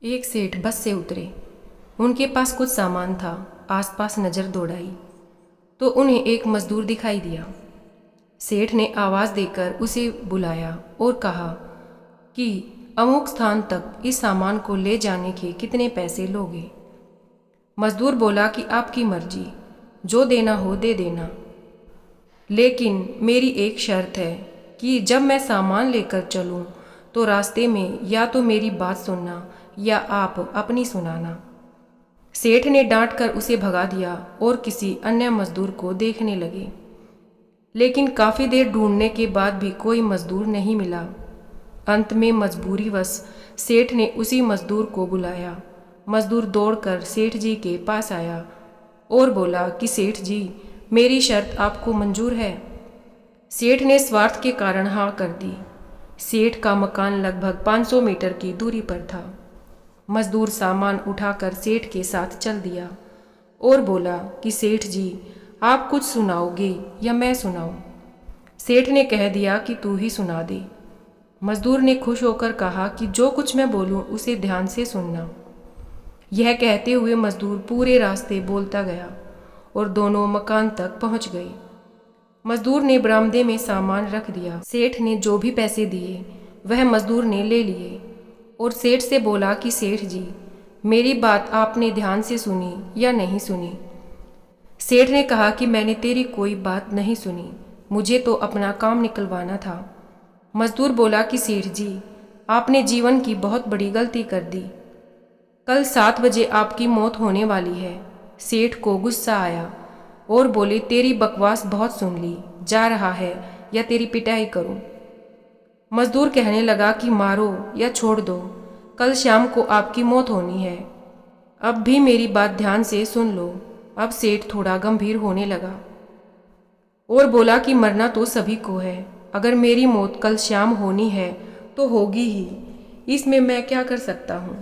एक सेठ बस से उतरे। उनके पास कुछ सामान था। आसपास नज़र दौड़ाई तो उन्हें एक मजदूर दिखाई दिया। सेठ ने आवाज़ देकर उसे बुलाया और कहा कि अमुक स्थान तक इस सामान को ले जाने के कितने पैसे लोगे। मजदूर बोला कि आपकी मर्जी, जो देना हो दे देना, लेकिन मेरी एक शर्त है कि जब मैं सामान लेकर चलूं तो रास्ते में या तो मेरी बात सुनना या आप अपनी सुनाना। सेठ ने डांट कर उसे भगा दिया और किसी अन्य मजदूर को देखने लगे, लेकिन काफ़ी देर ढूंढने के बाद भी कोई मजदूर नहीं मिला। अंत में मजबूरीवश सेठ ने उसी मजदूर को बुलाया। मजदूर दौड़कर सेठ जी के पास आया और बोला कि सेठ जी, मेरी शर्त आपको मंजूर है। सेठ ने स्वार्थ के कारण हाँ कर दी। सेठ का मकान लगभग 500 मीटर की दूरी पर था। मजदूर सामान उठाकर सेठ के साथ चल दिया और बोला कि सेठ जी, आप कुछ सुनाओगे या मैं सुनाऊं? सेठ ने कह दिया कि तू ही सुना दे। मजदूर ने खुश होकर कहा कि जो कुछ मैं बोलूं उसे ध्यान से सुनना। यह कहते हुए मजदूर पूरे रास्ते बोलता गया और दोनों मकान तक पहुंच गए। मजदूर ने बरामदे में सामान रख दिया। सेठ ने जो भी पैसे दिए वह मजदूर ने ले लिए और सेठ से बोला कि सेठ जी, मेरी बात आपने ध्यान से सुनी या नहीं सुनी? सेठ ने कहा कि मैंने तेरी कोई बात नहीं सुनी, मुझे तो अपना काम निकलवाना था। मजदूर बोला कि सेठ जी, आपने जीवन की बहुत बड़ी गलती कर दी। कल 7 बजे आपकी मौत होने वाली है। सेठ को गुस्सा आया और बोले, तेरी बकवास बहुत सुन ली, जा रहा है या तेरी पिटाई करूं? मजदूर कहने लगा कि मारो या छोड़ दो, कल शाम को आपकी मौत होनी है। अब भी मेरी बात ध्यान से सुन लो। अब सेठ थोड़ा गंभीर होने लगा और बोला कि मरना तो सभी को है। अगर मेरी मौत कल शाम होनी है तो होगी ही, इसमें मैं क्या कर सकता हूँ?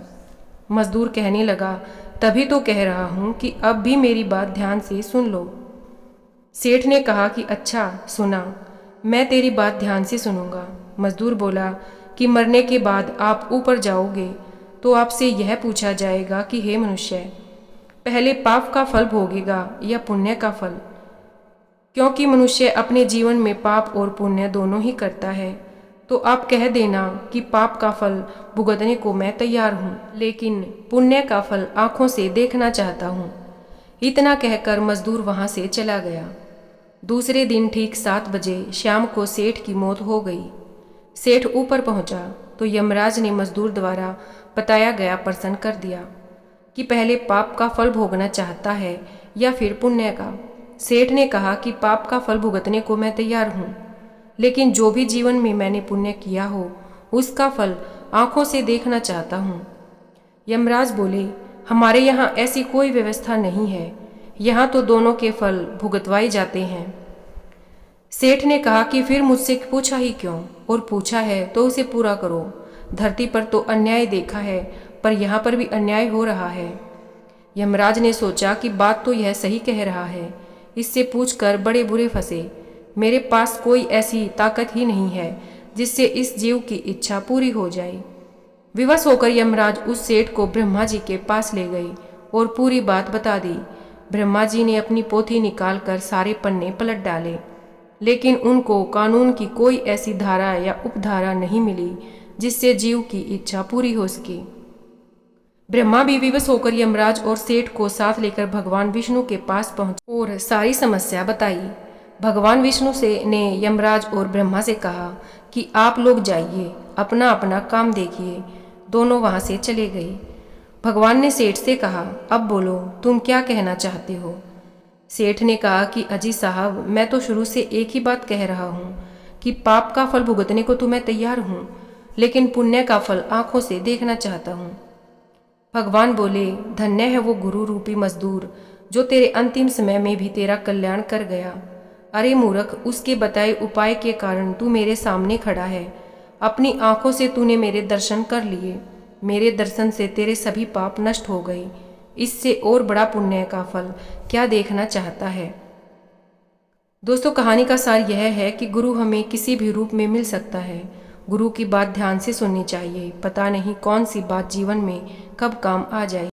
मजदूर कहने लगा, तभी तो कह रहा हूँ कि अब भी मेरी बात ध्यान से सुन लो। सेठ ने कहा कि अच्छा सुना, मैं तेरी बात ध्यान से सुनूंगा। मजदूर बोला कि मरने के बाद आप ऊपर जाओगे तो आपसे यह पूछा जाएगा कि हे मनुष्य, पहले पाप का फल भोगेगा या पुण्य का फल? क्योंकि मनुष्य अपने जीवन में पाप और पुण्य दोनों ही करता है, तो आप कह देना कि पाप का फल भुगतने को मैं तैयार हूँ, लेकिन पुण्य का फल आंखों से देखना चाहता हूँ। इतना कहकर मजदूर वहाँ से चला गया। दूसरे दिन ठीक 7 बजे शाम को सेठ की मौत हो गई। सेठ ऊपर पहुंचा तो यमराज ने मजदूर द्वारा बताया गया प्रश्न कर दिया कि पहले पाप का फल भोगना चाहता है या फिर पुण्य का। सेठ ने कहा कि पाप का फल भुगतने को मैं तैयार हूँ, लेकिन जो भी जीवन में मैंने पुण्य किया हो उसका फल आंखों से देखना चाहता हूँ। यमराज बोले, हमारे यहाँ ऐसी कोई व्यवस्था नहीं है, यहाँ तो दोनों के फल भुगतवाए जाते हैं। सेठ ने कहा कि फिर मुझसे पूछा ही क्यों, और पूछा है तो उसे पूरा करो। धरती पर तो अन्याय देखा है, पर यहाँ पर भी अन्याय हो रहा है। यमराज ने सोचा कि बात तो यह सही कह रहा है, इससे पूछकर बड़े बुरे फंसे। मेरे पास कोई ऐसी ताकत ही नहीं है जिससे इस जीव की इच्छा पूरी हो जाए। विवश होकर यमराज उस सेठ को ब्रह्मा जी के पास ले गए और पूरी बात बता दी। ब्रह्मा जी ने अपनी पोथी निकालकर सारे पन्ने पलट डाले, लेकिन उनको कानून की कोई ऐसी धारा या उपधारा नहीं मिली जिससे जीव की इच्छा पूरी हो सके। ब्रह्मा भी विवश होकर यमराज और सेठ को साथ लेकर भगवान विष्णु के पास पहुंचे और सारी समस्या बताई। भगवान विष्णु ने यमराज और ब्रह्मा से कहा कि आप लोग जाइए, अपना अपना काम देखिए। दोनों वहां से चले गए। भगवान ने सेठ से कहा, अब बोलो, तुम क्या कहना चाहते हो? सेठ ने कहा कि अजी साहब, मैं तो शुरू से एक ही बात कह रहा हूँ कि पाप का फल भुगतने को तो मैं तैयार हूँ, लेकिन पुण्य का फल आंखों से देखना चाहता हूँ। भगवान बोले, धन्य है वो गुरु रूपी मजदूर जो तेरे अंतिम समय में भी तेरा कल्याण कर गया। अरे मूर्ख, उसके बताए उपाय के कारण तू मेरे सामने खड़ा है। अपनी आंखों से तूने मेरे दर्शन कर लिए। मेरे दर्शन से तेरे सभी पाप नष्ट हो गए। इससे और बड़ा पुण्य का फल क्या देखना चाहता है? दोस्तों, कहानी का सार यह है कि गुरु हमें किसी भी रूप में मिल सकता है। गुरु की बात ध्यान से सुननी चाहिए। पता नहीं कौन सी बात जीवन में कब काम आ जाए।